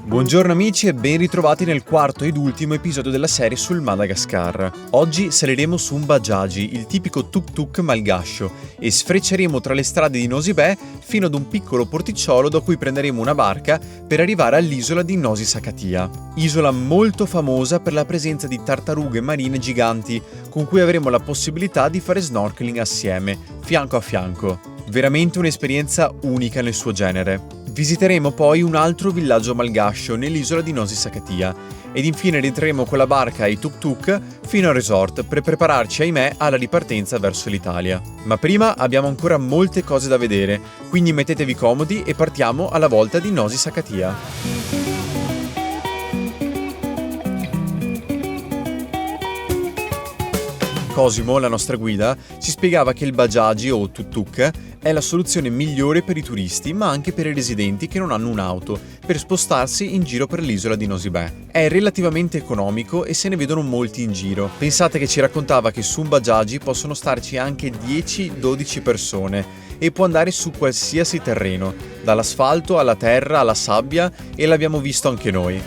Buongiorno amici e ben ritrovati nel quarto ed ultimo episodio della serie sul Madagascar. Oggi saliremo su un Bajaj, il tipico tuk-tuk malgascio, e sfrecceremo tra le strade di Nosy Be fino ad un piccolo porticciolo da cui prenderemo una barca per arrivare all'isola di Nosy Sakattia. Isola molto famosa per la presenza di tartarughe marine giganti, con cui avremo la possibilità di fare snorkeling assieme, fianco a fianco. Veramente un'esperienza unica nel suo genere. Visiteremo poi un altro villaggio malgascio nell'isola di Nosy Sakattia ed infine rientreremo con la barca e i tuk-tuk fino al resort per prepararci, ahimè, alla ripartenza verso l'Italia. Ma prima abbiamo ancora molte cose da vedere, quindi mettetevi comodi e partiamo alla volta di Nosy Sakattia. Cosimo, la nostra guida, ci spiegava che il Bajaj o tuk-tuk è la soluzione migliore per i turisti, ma anche per i residenti che non hanno un'auto, per spostarsi in giro per l'isola di Nosy Be. È relativamente economico e se ne vedono molti in giro. Pensate che ci raccontava che su un Bajaj possono starci anche 10-12 persone e può andare su qualsiasi terreno, dall'asfalto alla terra alla sabbia, e l'abbiamo visto anche noi.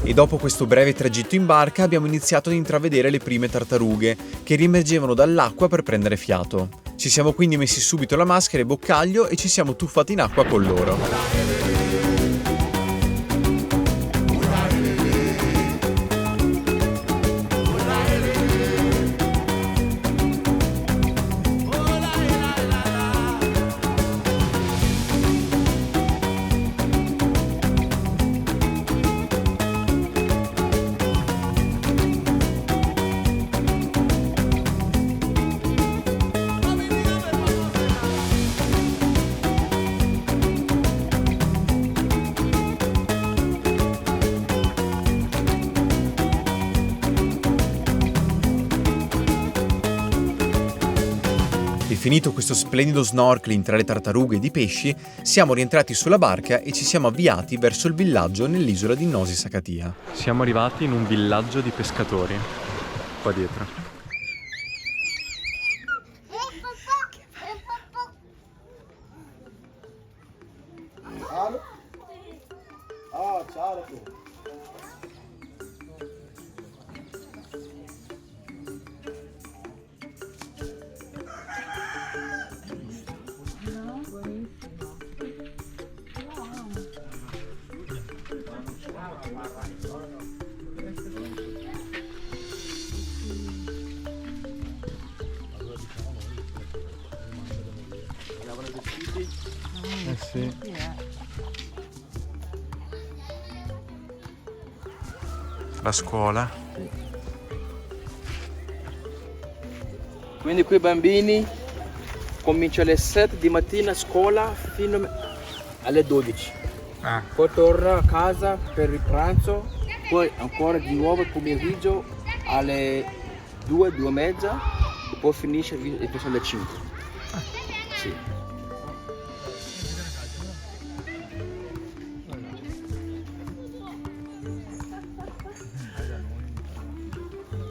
E dopo questo breve tragitto in barca abbiamo iniziato ad intravedere le prime tartarughe che riemergevano dall'acqua per prendere fiato. Ci siamo quindi messi subito la maschera e boccaglio e ci siamo tuffati in acqua con loro. E finito questo splendido snorkeling tra le tartarughe ed i pesci, siamo rientrati sulla barca e ci siamo avviati verso il villaggio nell'isola di Nosy Sakattia. Siamo arrivati in un villaggio di pescatori, qua dietro. Sì. La scuola. Quindi qui i bambini cominciano alle 7 di mattina a scuola fino alle 12. Poi torna a casa per il pranzo, poi ancora di nuovo il pomeriggio alle 2, 2 e mezza, e poi finisce alle 5. Sì.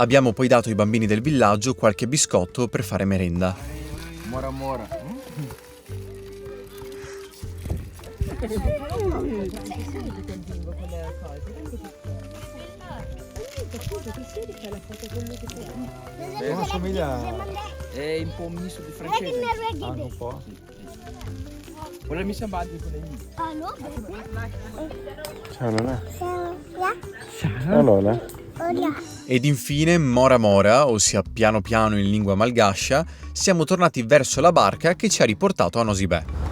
Abbiamo poi dato ai bambini del villaggio qualche biscotto per fare merenda. Mora mora. Non somiglia. È un po' un misto di francese. Anche un po'. Quello mi sembra di quello lì. Ciao Lola. Ciao Lola. Ed infine, mora mora, ossia piano piano in lingua malgascia, siamo tornati verso la barca che ci ha riportato a Nosy Be.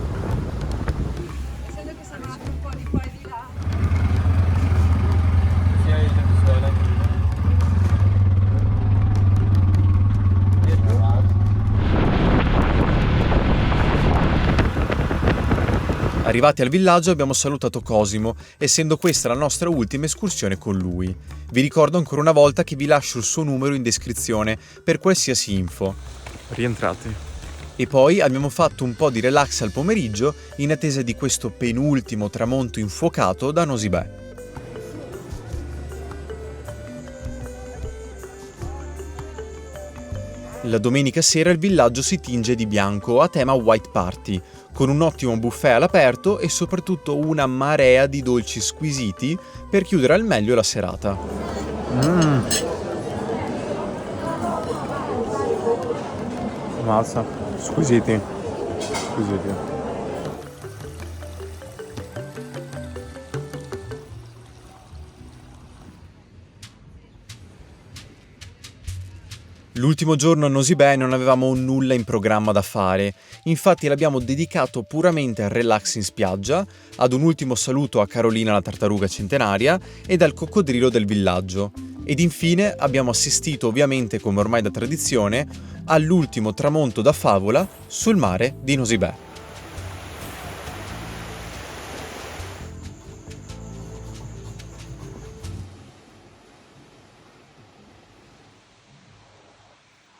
Arrivati al villaggio abbiamo salutato Cosimo, essendo questa la nostra ultima escursione con lui. Vi ricordo ancora una volta che vi lascio il suo numero in descrizione per qualsiasi info. Rientrati. E poi abbiamo fatto un po' di relax al pomeriggio in attesa di questo penultimo tramonto infuocato da Nosy Be. La domenica sera il villaggio si tinge di bianco a tema White Party, con un ottimo buffet all'aperto e soprattutto una marea di dolci squisiti per chiudere al meglio la serata. Mazza, squisiti. L'ultimo giorno a Nosy Be non avevamo nulla in programma da fare, infatti l'abbiamo dedicato puramente al relax in spiaggia, ad un ultimo saluto a Carolina la tartaruga centenaria ed al coccodrillo del villaggio. Ed infine abbiamo assistito, ovviamente come ormai da tradizione, all'ultimo tramonto da favola sul mare di Nosy Be.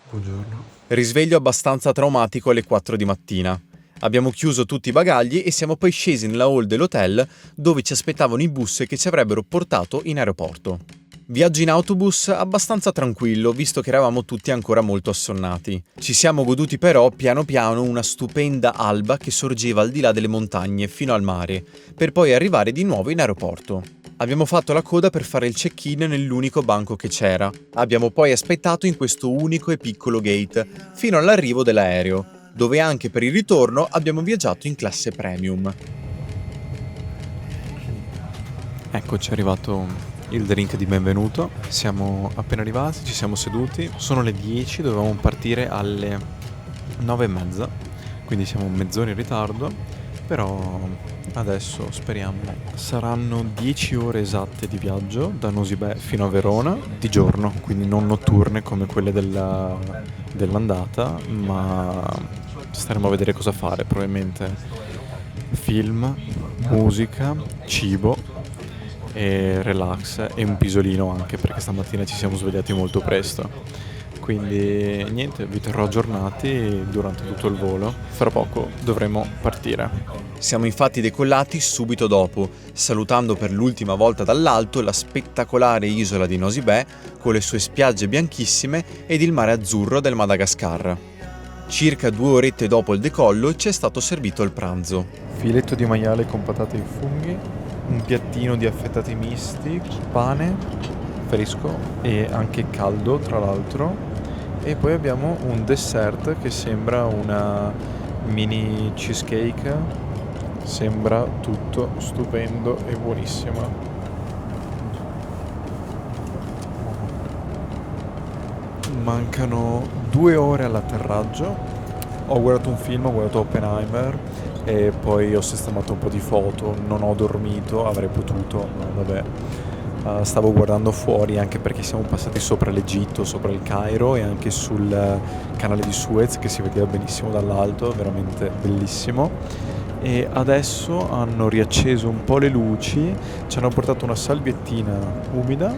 Buongiorno. Risveglio abbastanza traumatico alle 4 di mattina. Abbiamo chiuso tutti i bagagli e siamo poi scesi nella hall dell'hotel dove ci aspettavano i bus che ci avrebbero portato in aeroporto. Viaggio in autobus abbastanza tranquillo, visto che eravamo tutti ancora molto assonnati. Ci siamo goduti però piano piano una stupenda alba che sorgeva al di là delle montagne fino al mare, per poi arrivare di nuovo in aeroporto. Abbiamo fatto la coda per fare il check-in nell'unico banco che c'era. Abbiamo poi aspettato in questo unico e piccolo gate, fino all'arrivo dell'aereo, dove anche per il ritorno abbiamo viaggiato in classe premium. Eccoci, è arrivato il drink di benvenuto. Siamo appena arrivati, ci siamo seduti. Sono le 10, dovevamo partire alle 9:30, quindi siamo mezz'ora in ritardo. Però adesso speriamo saranno 10 ore esatte di viaggio da Nosy Be fino a Verona, di giorno, quindi non notturne come quelle dell'andata, ma staremo a vedere cosa fare, probabilmente film, musica, cibo e relax e un pisolino anche, perché stamattina ci siamo svegliati molto presto. Quindi niente, vi terrò aggiornati durante tutto il volo. Fra poco dovremo partire. Siamo infatti decollati subito dopo, salutando per l'ultima volta dall'alto la spettacolare isola di Nosy Be con le sue spiagge bianchissime ed il mare azzurro del Madagascar. Circa 2 orette dopo il decollo ci è stato servito il pranzo. Filetto di maiale con patate e funghi, un piattino di affettati misti, pane fresco e anche caldo tra l'altro, e poi abbiamo un dessert che sembra una mini cheesecake. Sembra tutto stupendo e buonissimo. Mancano 2 ore all'atterraggio. Ho guardato un film, ho guardato Oppenheimer e poi ho sistemato un po' di foto. Non ho dormito, avrei potuto, ma vabbè. Stavo guardando fuori anche perché siamo passati sopra l'Egitto, sopra il Cairo e anche sul canale di Suez che si vedeva benissimo dall'alto, veramente bellissimo. E adesso hanno riacceso un po' le luci, ci hanno portato una salviettina umida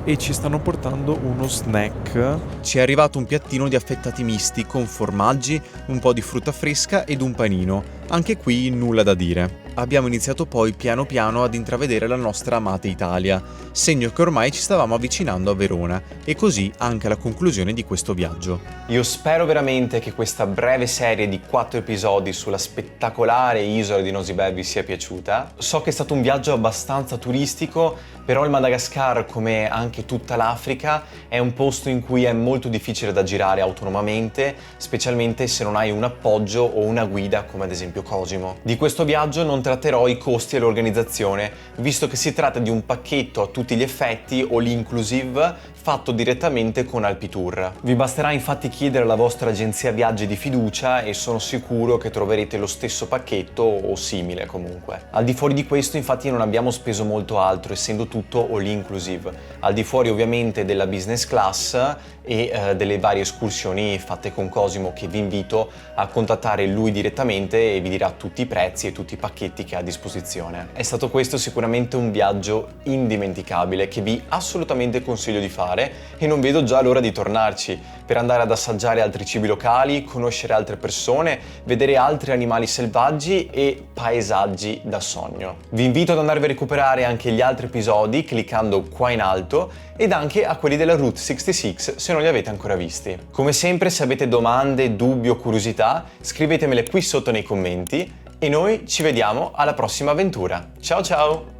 e ci stanno portando uno snack. Ci è arrivato un piattino di affettati misti con formaggi, un po' di frutta fresca ed un panino. Anche qui nulla da dire. Abbiamo iniziato poi piano piano ad intravedere la nostra amata Italia, segno che ormai ci stavamo avvicinando a Verona, e così anche alla conclusione di questo viaggio. Io spero veramente che questa breve serie di 4 episodi sulla spettacolare isola di Nosy Be vi sia piaciuta. So che è stato un viaggio abbastanza turistico, però il Madagascar, come anche tutta l'Africa, è un posto in cui è molto difficile da girare autonomamente, specialmente se non hai un appoggio o una guida come ad esempio Cosimo. Di questo viaggio non tratterò i costi e l'organizzazione, visto che si tratta di un pacchetto a tutti gli effetti all inclusive fatto direttamente con Alpitour. Vi basterà infatti chiedere alla vostra agenzia viaggi di fiducia e sono sicuro che troverete lo stesso pacchetto o simile comunque. Al di fuori di questo infatti non abbiamo speso molto altro, essendo tutto all inclusive, al di fuori ovviamente della business class e delle varie escursioni fatte con Cosimo, che vi invito a contattare lui direttamente e vi dirà tutti i prezzi e tutti i pacchetti distretti che ha a disposizione. È stato questo sicuramente un viaggio indimenticabile che vi assolutamente consiglio di fare e non vedo già l'ora di tornarci per andare ad assaggiare altri cibi locali, conoscere altre persone, vedere altri animali selvaggi e paesaggi da sogno. Vi invito ad andarvi a recuperare anche gli altri episodi cliccando qua in alto ed anche a quelli della Route 66 se non li avete ancora visti. Come sempre, se avete domande, dubbi o curiosità, scrivetemele qui sotto nei commenti e noi ci vediamo alla prossima avventura. Ciao ciao!